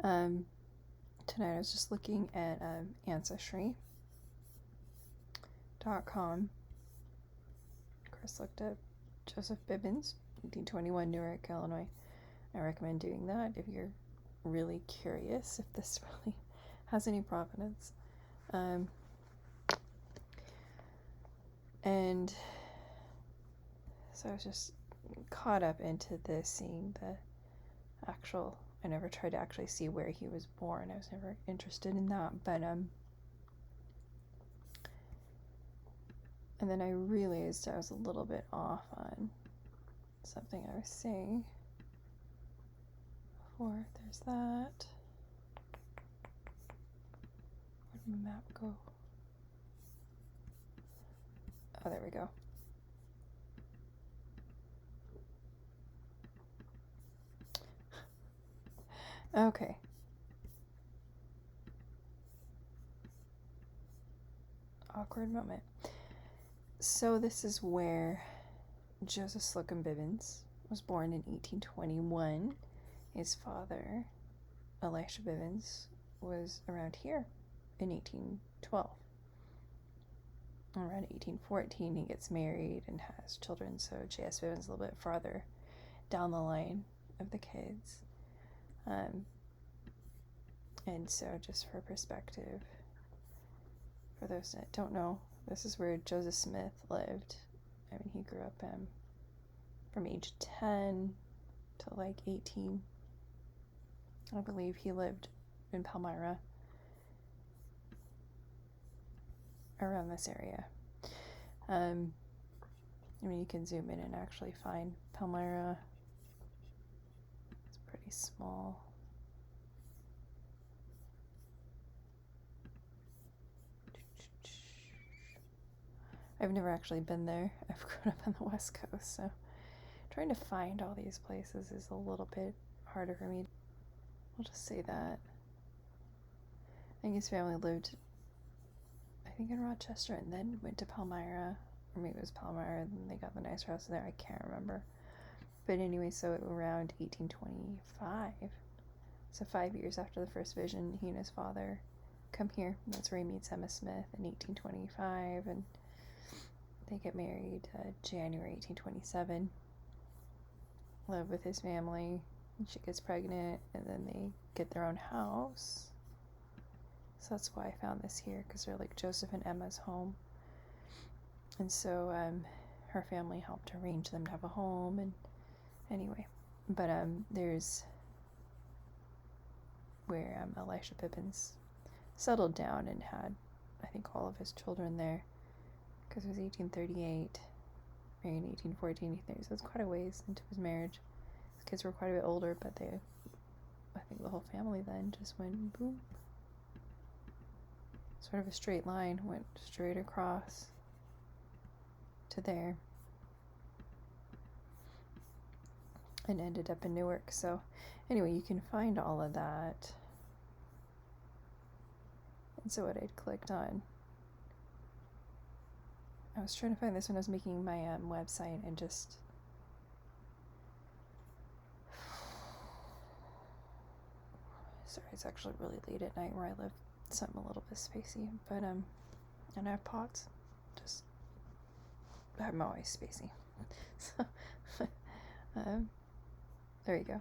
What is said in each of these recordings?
Tonight I was just looking at Ancestry.com. Of course, looked up Joseph Bibbins, 1821, Newark, Illinois. I recommend doing that if you're really curious if this really has any provenance. And so I was just caught up into this, seeing the actual. I never tried to actually see where he was born. I was never interested in that. But and then I realized I was a little bit off on something I was saying before. There's that. Where'd my map go? Oh, there we go. Okay. Awkward moment. So this is where Joseph Slocum Bibbins was born in 1821. His father, Elisha Bibbins, was around here in 1812. Around 1814, he gets married and has children, so J.S. Bibbins a little bit farther down the line of the kids. And so just for perspective, for those that don't know, this is where Joseph Smith lived. I mean, he grew up from age 10 to like 18. I believe he lived in Palmyra, around this area. I mean, you can zoom in and actually find Palmyra. It's pretty small. I've never actually been there. I've grown up on the West Coast, so trying to find all these places is a little bit harder for me. I'll just say that. I think his family lived, I think, in Rochester and then went to Palmyra, or maybe it was Palmyra and then they got the nicer house there. I can't remember. But anyway, so around 1825, so 5 years after the first vision, he and his father come here. That's where he meets Emma Smith in 1825, and they get married January 1827, live with his family, and she gets pregnant, and then they get their own house. So that's why I found this here, because they're like Joseph and Emma's home. And so her family helped arrange them to have a home, and anyway. But there's where Elisha Bibbins settled down and had, I think, all of his children there, because it was 1838, married in 1814, so it's quite a ways into his marriage. His kids were quite a bit older, but I think the whole family then just went boom. Sort of a straight line, went straight across to there, and ended up in Newark. So anyway, you can find all of that. And so what I'd clicked on, I was trying to find this when I was making my website, and just sorry, it's actually really late at night where I live, so I'm a little bit spacey, but and I have pots, just I'm always spacey. So there you go.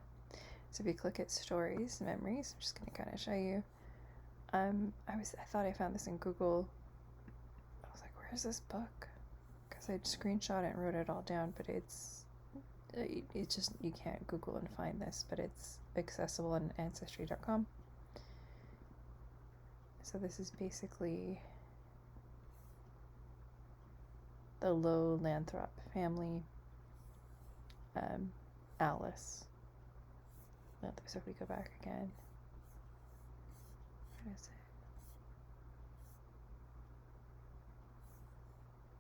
So if you click at stories, memories, I'm just gonna kind of show you. I thought I found this in Google. I was like, where's this book? Because I'd screenshot it and wrote it all down, but it's just, you can't Google and find this, but it's accessible on Ancestry.com. So this is basically the Low Lathrop family. Alice. So if we go back again, where is it?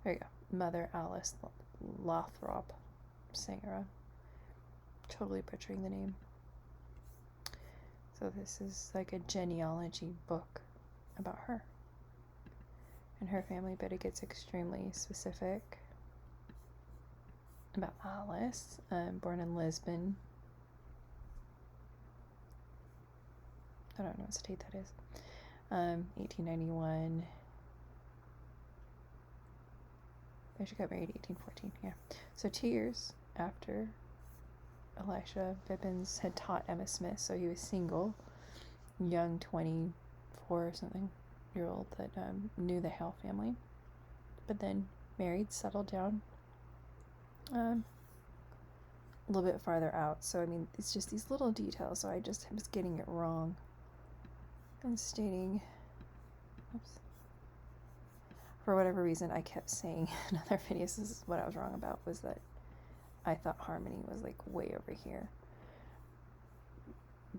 There you go. Mother Alice Lathrop, Sarah. Totally butchering the name. So this is like a genealogy book about her and her family, but it gets extremely specific about Alice, born in Lisbon, I don't know what state that is. 1891. She got married 1814, yeah. So 2 years after Elisha, Bibbins had taught Emma Smith, so he was single, young 24 or something year old that knew the Hale family, but then married, settled down a little bit farther out. So I mean, it's just these little details, so I just was getting it wrong and stating, oops, for whatever reason I kept saying in other videos, this is what I was wrong about, was that I thought Harmony was like way over here,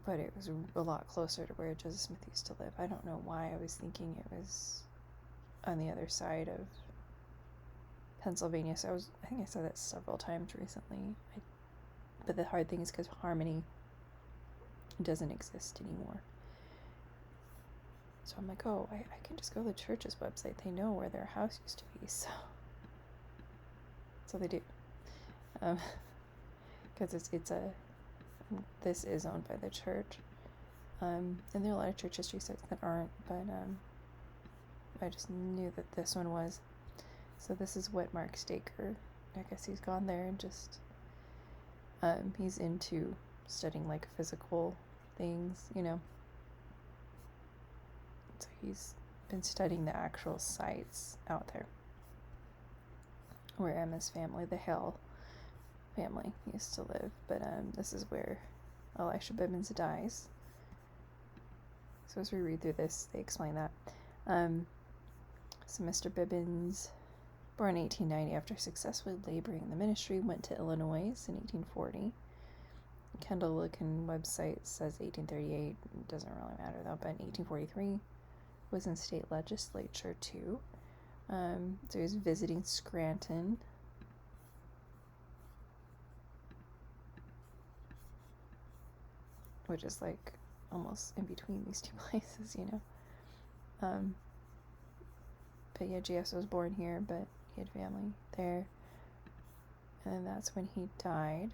but it was a lot closer to where Joseph Smith used to live. I don't know why I was thinking it was on the other side of Pennsylvania. So I think I said that several times recently. But the hard thing is because Harmony doesn't exist anymore. So I'm like, oh, I can just go to the church's website. They know where their house used to be, so they do. Because this is owned by the church. And there are a lot of church history sites that aren't, but I just knew that this one was. So this is what Mark Staker, I guess he's gone there and just, he's into studying like physical things, you know. So he's been studying the actual sites out there where Emma's family, the Hale family, used to live. But this is where Elisha Bibbins dies. So as we read through this, they explain that. So Mr. Bibbins, born in 1890 after successfully laboring in the ministry, went to Illinois in 1840. Kendall Licken website says 1838. It doesn't really matter though, but in 1843 was in state legislature too. So he was visiting Scranton. Which is like almost in between these two places, you know. But yeah, J.S. was born here, but he had family there. And then that's when he died.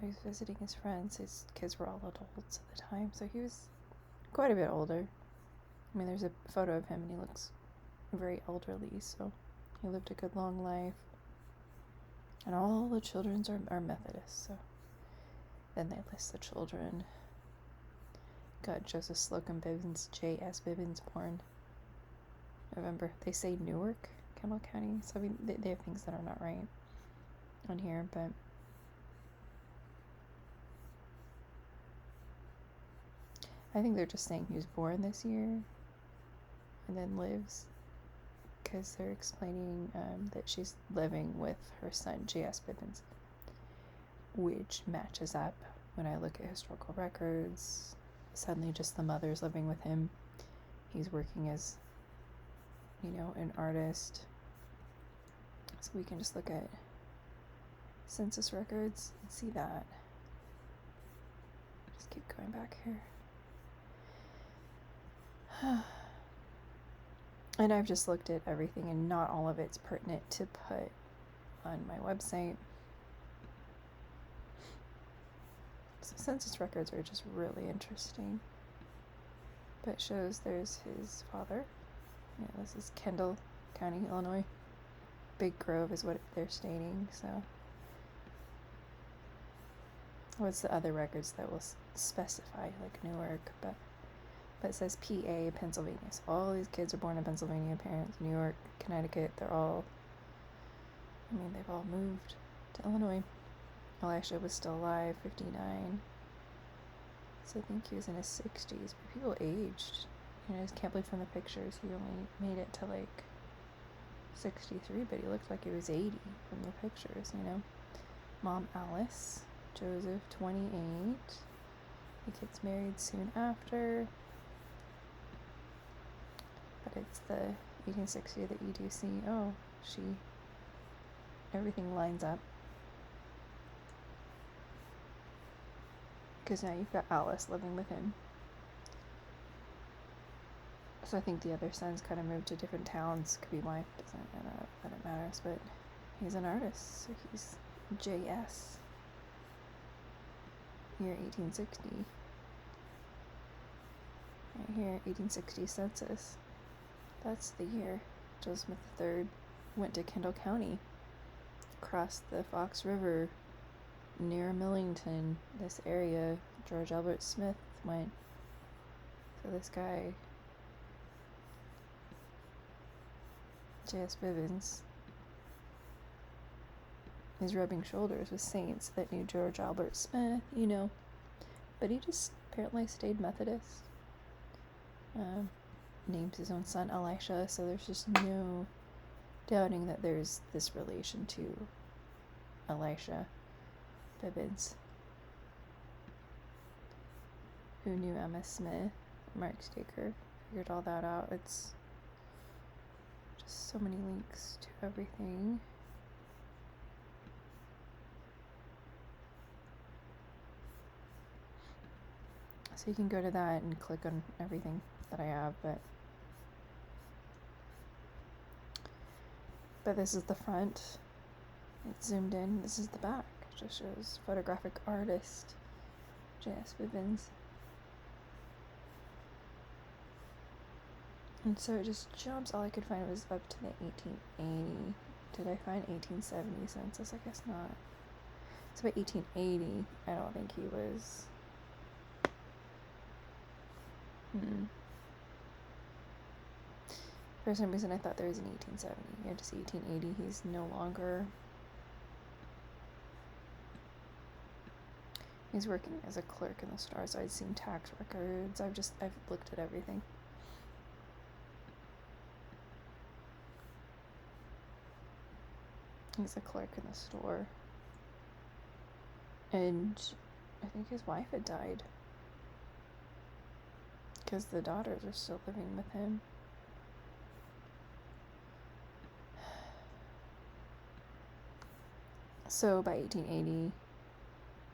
He was visiting his friends. His kids were all adults at the time, so he was quite a bit older. I mean, there's a photo of him, and he looks very elderly, so he lived a good long life. And all the children are Methodists, so then they list the children. Got Joseph Slocum Bibbins, J.S. Bibbins, born November. They say Newark, Kendall County, so I mean, they have things that are not right on here, but I think they're just saying he was born this year and then lives, because they're explaining that she's living with her son, J.S. Bibbins, which matches up when I look at historical records. Suddenly just the mother's living with him. He's working as, you know, an artist. So we can just look at census records and see that. Just keep going back here. And I've just looked at everything, and not all of it's pertinent to put on my website. So census records are just really interesting. But it shows there's his father. Yeah, this is Kendall County, Illinois. Big Grove is what they're stating, so. What's the other records that will specify, like Newark, but it says PA, Pennsylvania. So all these kids are born in Pennsylvania, parents, New York, Connecticut, they've all moved to Illinois. Elisha was still alive, 59. So I think he was in his 60s, but people aged. You know, I just can't believe from the pictures he only made it to like 63, but he looked like he was 80 from the pictures, you know. Mom Alice, Joseph, 28. He gets married soon after. But it's the 1860 that you do see, oh, everything lines up. Because now you've got Alice living with him. So I think the other sons kind of moved to different towns. Could be why. I don't know that it matters, but he's an artist. So he's J.S. Year 1860. here, 1860 census. That's the year Joseph Smith III went to Kendall County, crossed the Fox River near Millington, this area. George Albert Smith went. So this guy, J.S. Bibbins, is rubbing shoulders with saints that knew George Albert Smith, but he just apparently stayed Methodist. Names his own son Elisha, so there's just no doubting that there's this relation to Elisha Bibbins, who knew Emma Smith, Mark Staker, figured all that out. It's just so many links to everything. So you can go to that and click on everything that I have, but this is the front. It's zoomed in. This is the back. It just shows photographic artist J.S. Bibbins. And so it just jumps. All I could find was up to the 1880. Did I find 1870 census? I guess not. So by 1880, I don't think he was. For some reason, I thought there was an 1870. Yeah, just 1880. He's no longer. He's working as a clerk in the store, so I'd seen tax records. I've looked at everything. He's a clerk in the store. And I think his wife had died, because the daughters are still living with him. So by 1880,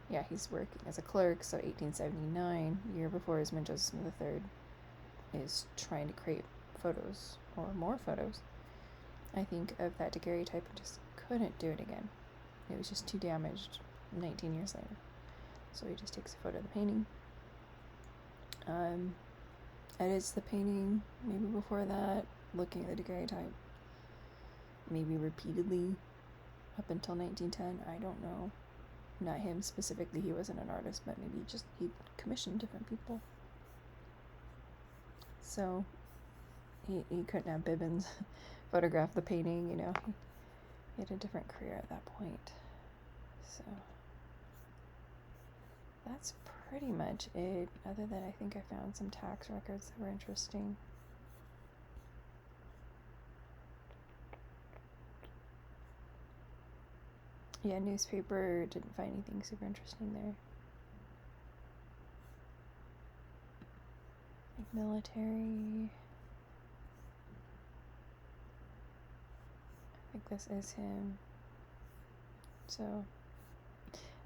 yeah, he's working as a clerk. So 1879, year before his man Joseph Smith III is trying to create photos, or more photos, I think, of that daguerreotype, and just couldn't do it again. It was just too damaged 19 years later. So he just takes a photo of the painting. Edits the painting, maybe before that, looking at the daguerreotype, maybe repeatedly up until 1910. I don't know. Not him specifically, he wasn't an artist, but maybe just he commissioned different people. So he couldn't have Bibbins photograph the painting, He had a different career at that point. So that's pretty much it, other than I think I found some tax records that were interesting. Yeah, newspaper, didn't find anything super interesting there. Like military. I think this is him. So,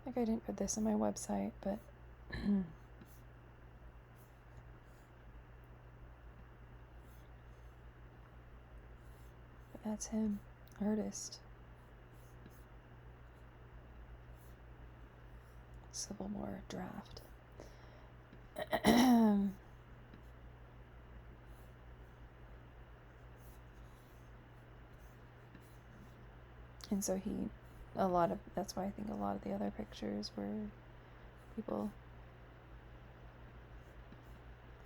like, I didn't put this on my website, but that's him, artist. Civil War draft. And so that's why I think a lot of the other pictures were people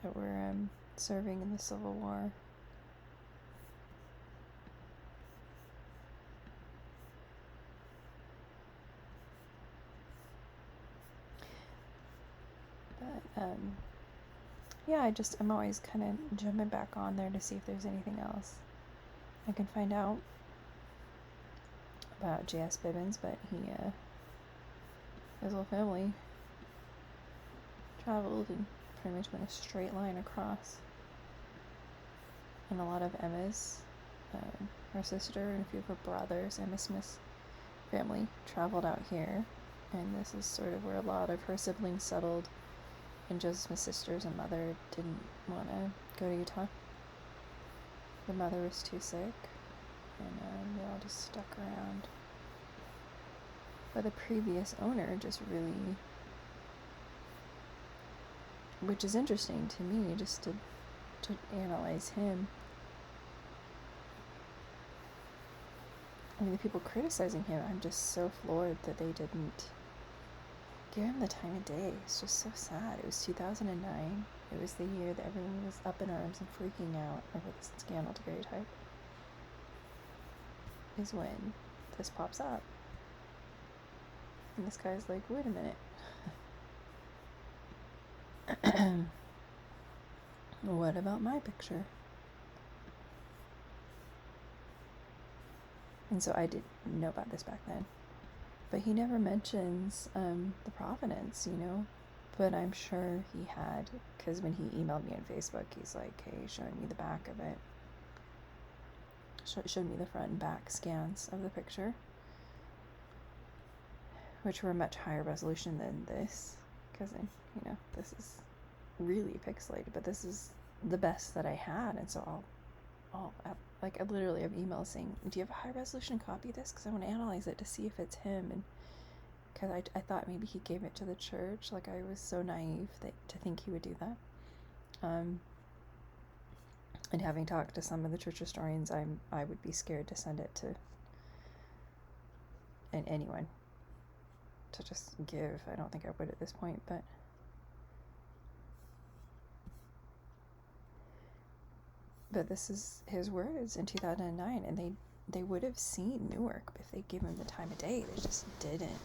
that were serving in the Civil War. But, yeah, I'm always kind of jumping back on there to see if there's anything else I can find out about J.S. Bibbins, but his whole family traveled and pretty much went a straight line across. And a lot of Emma's, her sister and a few of her brothers, Emma Smith's family, traveled out here, and this is sort of where a lot of her siblings settled. And Joseph Smith's sisters and mother didn't want to go to Utah. The mother was too sick, and they all just stuck around. But the previous owner just really, which is interesting to me, just to to analyze him. I mean, the people criticizing him, I'm just so floored that they didn't give him the time of day. It's just so sad. It was 2009. It was the year that everyone was up in arms and freaking out over this scandal daguerreotype. Is when this pops up. And this guy's like, wait a minute. What about my picture? And so I didn't know about this back then. But he never mentions the provenance, But I'm sure he had, because when he emailed me on Facebook, he's like, hey, showing me the back of it. Showed me the front and back scans of the picture, which were much higher resolution than this, because, this is really pixelated, but this is the best that I had. And so I literally have emails saying, do you have a high resolution copy of this? Because I want to analyze it to see if it's him. And because I thought maybe he gave it to the church. Like, I was so naive to think he would do that. And having talked to some of the church historians, I would be scared to send it to anyone to just give. I don't think I would at this point, but this is his words in 2009, and they would have seen Newark if they gave him the time of day. They just didn't.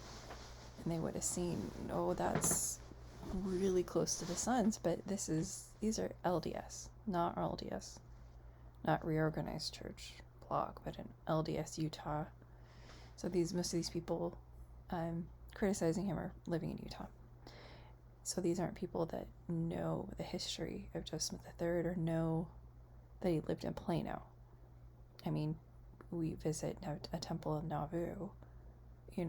And they would have seen, that's really close to the suns, but these are LDS, not RLDS, not Reorganized Church blog, but an LDS Utah. So most of these people criticizing him are living in Utah. So these aren't people that know the history of Joseph Smith III or know that he lived in Plano. I mean, we visit a temple in Nauvoo,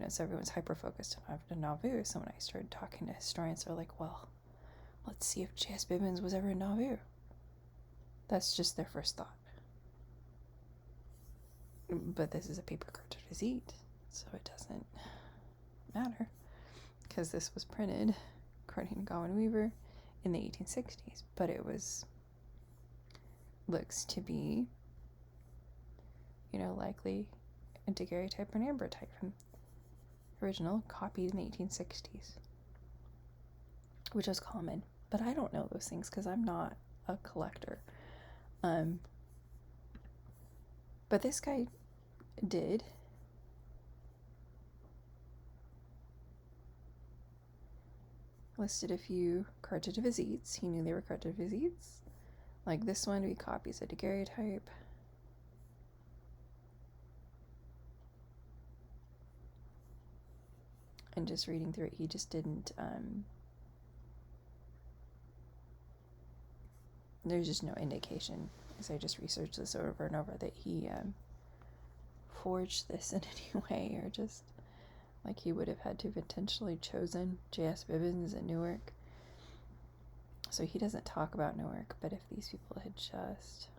so everyone's hyper-focused on Nauvoo. So when I started talking to historians, they're like, well, let's see if J.S. Bibbins was ever in Nauvoo. That's just their first thought. But this is a paper cartridge receipt, so it doesn't matter, because this was printed, according to Godwin Weaver, in the 1860s. But it looks to be, likely a daguerreotype or an ambrotype from original, copied in the 1860s, which is common. But I don't know those things because I'm not a collector. But this guy did. Listed a few cartridge visites. He knew they were cartridge visites. Like this one, we copies a daguerreotype. And just reading through it, he just didn't, there's just no indication, as I just researched this over and over, that he forged this in any way, or just like he would have had to have intentionally chosen J.S. Bibbins in Newark. So he doesn't talk about Newark, but if these people had just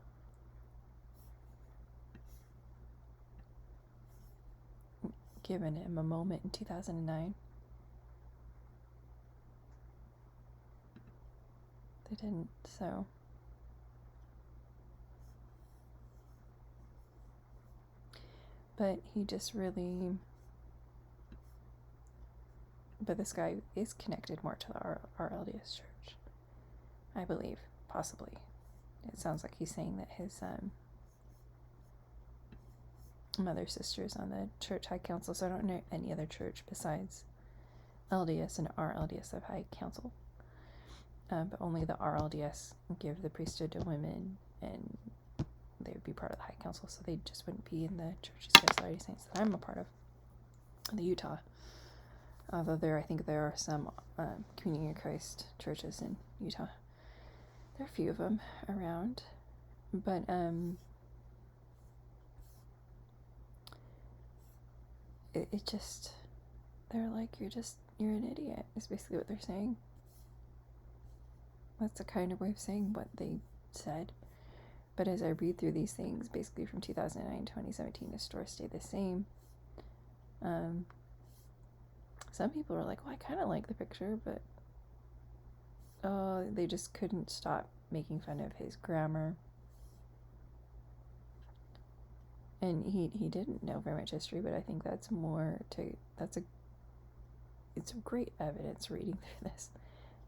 given him a moment in 2009, they didn't. So but he just really, but this guy is connected more to our LDS church, I believe, possibly. It sounds like he's saying that his mother sister's on the church high council, so I don't know any other church besides LDS and RLDS of high council. But only the RLDS give the priesthood to women, and they would be part of the high council, so they just wouldn't be in the Church of Latter-day Saints that I'm a part of, the Utah. Although I think there are some Communion of Christ churches in Utah. There are a few of them around, but it just, they're like, you're an idiot, is basically what they're saying. That's a kind of way of saying what they said. But as I read through these things, basically from 2009 to 2017, the store stayed the same. Some people are like, well, I kind of like the picture, but they just couldn't stop making fun of his grammar. And he didn't know very much history, but I think it's great evidence reading through this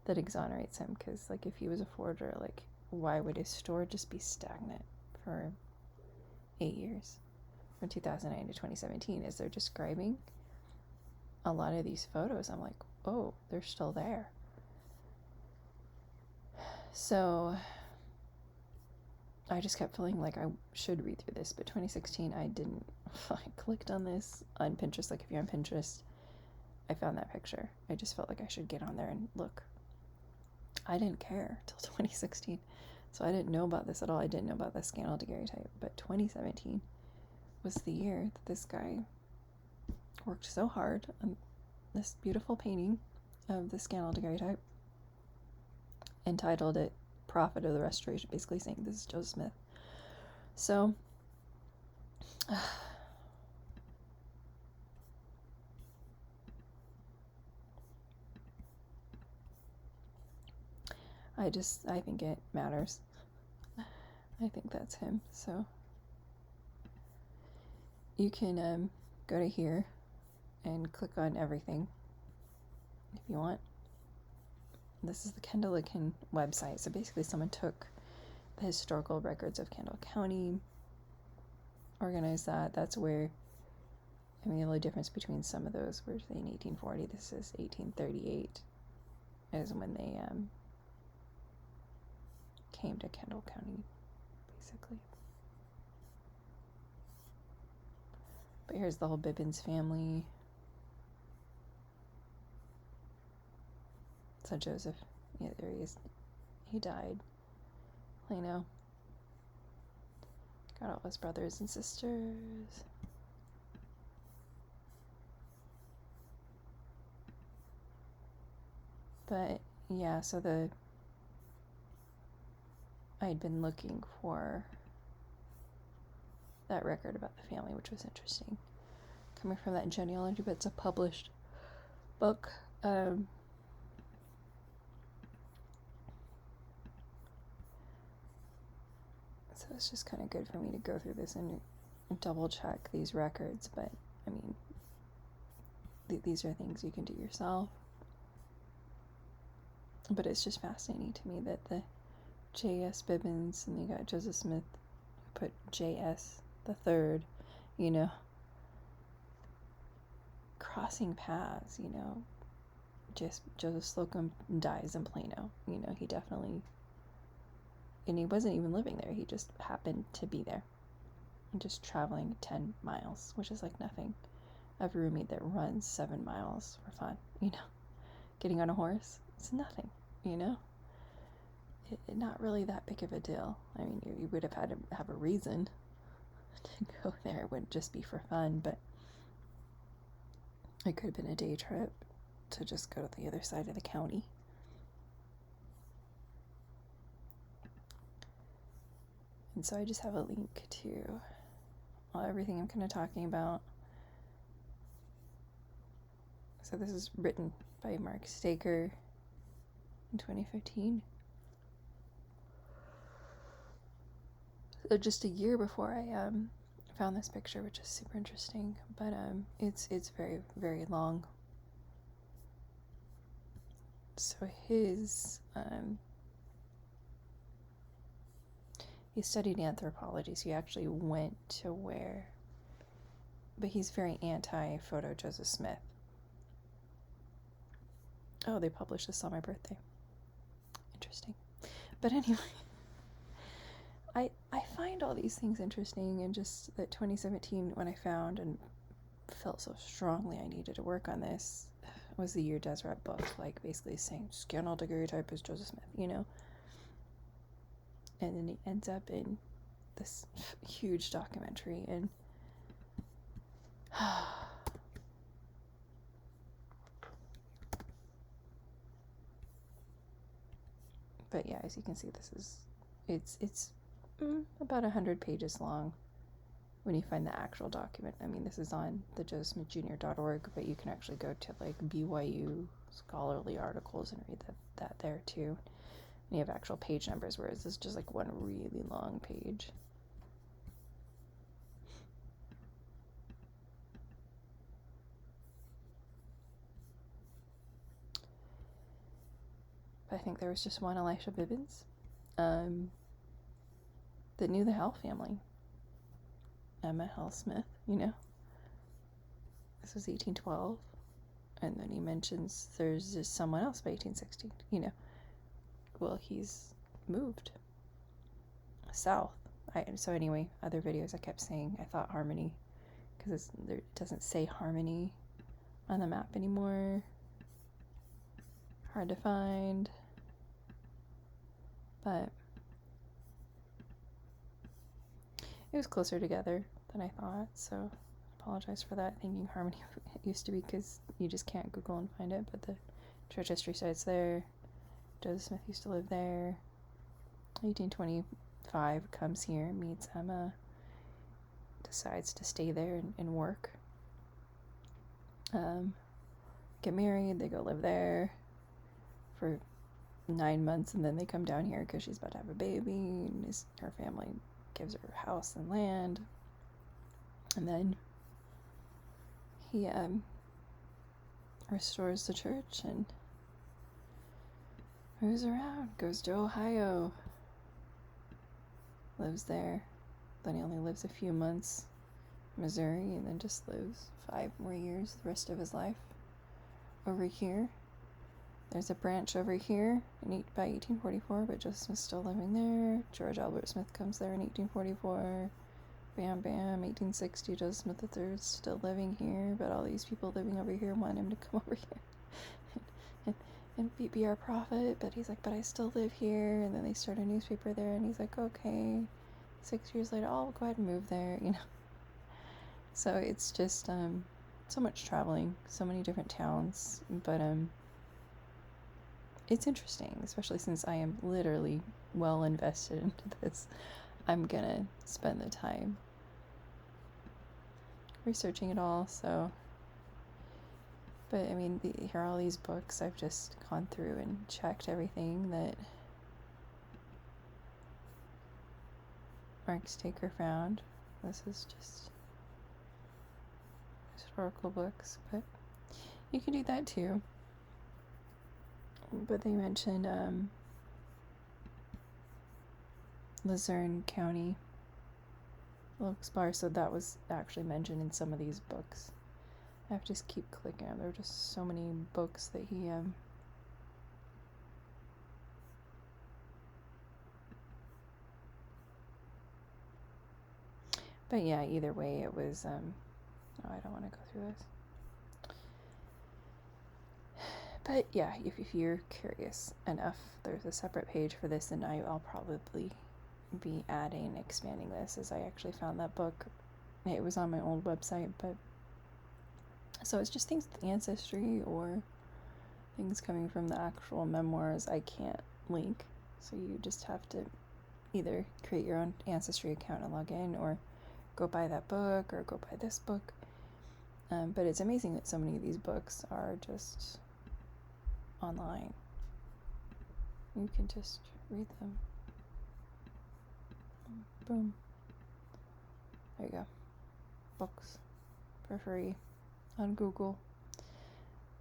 that exonerates him, because, like, if he was a forger, like, why would his store just be stagnant for 8 years, from 2009 to 2017? As they're describing a lot of these photos, I'm like, oh, they're still there. So I just kept feeling like I should read through this, but 2016 I didn't. I clicked on this on Pinterest. Like, if you're on Pinterest, I found that picture. I just felt like I should get on there and look. I didn't care till 2016, so I didn't know about this at all. I didn't know about the scandal daguerreotype, but 2017 was the year that this guy worked so hard on this beautiful painting of the scandal daguerreotype, entitled it Prophet of the Restoration, basically saying this is Joseph Smith. So I think it matters. I think that's him. So you can go to here and click on everything if you want. This is the Kendall website. So basically someone took the historical records of Kendall County, organized that. That's where, I mean, the only difference between some of those were in 1840. This is 1838 is when they came to Kendall County, basically. But here's the whole Bibbin's family. So Joseph, yeah, there he is. He died. Plano. Got all his brothers and sisters. But yeah, so I'd been looking for that record about the family, which was interesting. Coming from that genealogy, but it's a published book. So it's just kind of good for me to go through this and double check these records. But I mean, these are things you can do yourself. But it's just fascinating to me that the J.S. Bibbins, and you got Joseph Smith, put J.S. the third, crossing paths, just Joseph Slocum dies in Plano. He definitely, and he wasn't even living there. He just happened to be there. And just traveling 10 miles, which is like nothing. I have a roommate that runs 7 miles for fun, Getting on a horse, it's nothing, Not really that big of a deal. I mean, you would have had to have a reason to go there. It wouldn't just be for fun, but it could have been a day trip to just go to the other side of the county. And so I just have a link to everything I'm kind of talking about. So this is written by Mark Staker in 2015. So just a year before I found this picture, which is super interesting. But it's very, very long. So his he studied anthropology, so he actually went to where, but he's very anti-photo Joseph Smith. Oh, they published this on my birthday. Interesting. But anyway, I find all these things interesting, and just that 2017, when I found and felt so strongly I needed to work on this, was the year Deseret book, like basically saying scandal daguerreotype is Joseph Smith, And then he ends up in this huge documentary, and but yeah, as you can see, it's about 100 pages long when you find the actual document. I mean, this is on the josephsmithjr.org, but you can actually go to like BYU scholarly articles and read that there too. And you have actual page numbers, whereas this is just like one really long page. But I think there was just one Elisha Bibbins that knew the Hell family. Emma Hell Smith, you know. This was 1812. And then he mentions there's just someone else by 1816, you know. Well, he's moved south. So anyway, other videos I kept saying I thought Harmony, because it doesn't say Harmony on the map anymore. Hard to find. But it was closer together than I thought, so I apologize for that, thinking Harmony used to be, because you just can't Google and find it, but the church history site's there. Joseph Smith used to live there. 1825, comes here, meets Emma, decides to stay there and work. Get married, they go live there for 9 months, and then they come down here because she's about to have a baby, and her family gives her a house and land. And then he restores the church and moves around, goes to Ohio, lives there. Then he only lives a few months in Missouri, and then just lives 5 more years, the rest of his life, over here. There's a branch over here by 1844, but Joseph Smith's still living there. George Albert Smith comes there in 1844. Bam, bam, 1860, Joseph Smith III's still living here, but all these people living over here want him to come over here and be our prophet, but he's like, but I still live here. And then they start a newspaper there, and he's like, okay. 6 years later, I'll go ahead and move there, you know. So it's just so much traveling, so many different towns, but it's interesting, especially since I am literally well invested into this. I'm gonna spend the time researching it all, so. But I mean, here are all these books. I've just gone through and checked everything that Mark Staker found. This is just historical books, but you can do that too. But they mentioned Luzerne County, Wilkes-Barre, so that was actually mentioned in some of these books. I have to just keep clicking on. There are just so many books that he but yeah, either way it was oh, I don't want to go through this. But yeah, if you're curious enough, there's a separate page for this, and I'll probably be adding, expanding this, as I actually found that book. It was on my old website, but so it's just things with ancestry or things coming from the actual memoirs I can't link, so you just have to either create your own Ancestry account and log in, or go buy that book, or go buy this book. But it's amazing that so many of these books are just online. You can just read them. Boom. There you go. Books for free on Google.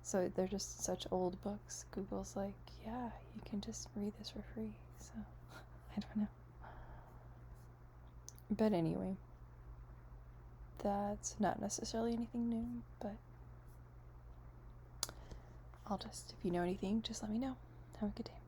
So they're just such old books. Google's like, yeah, you can just read this for free. So I don't know. But anyway, that's not necessarily anything new, but if you know anything, just let me know. Have a good day.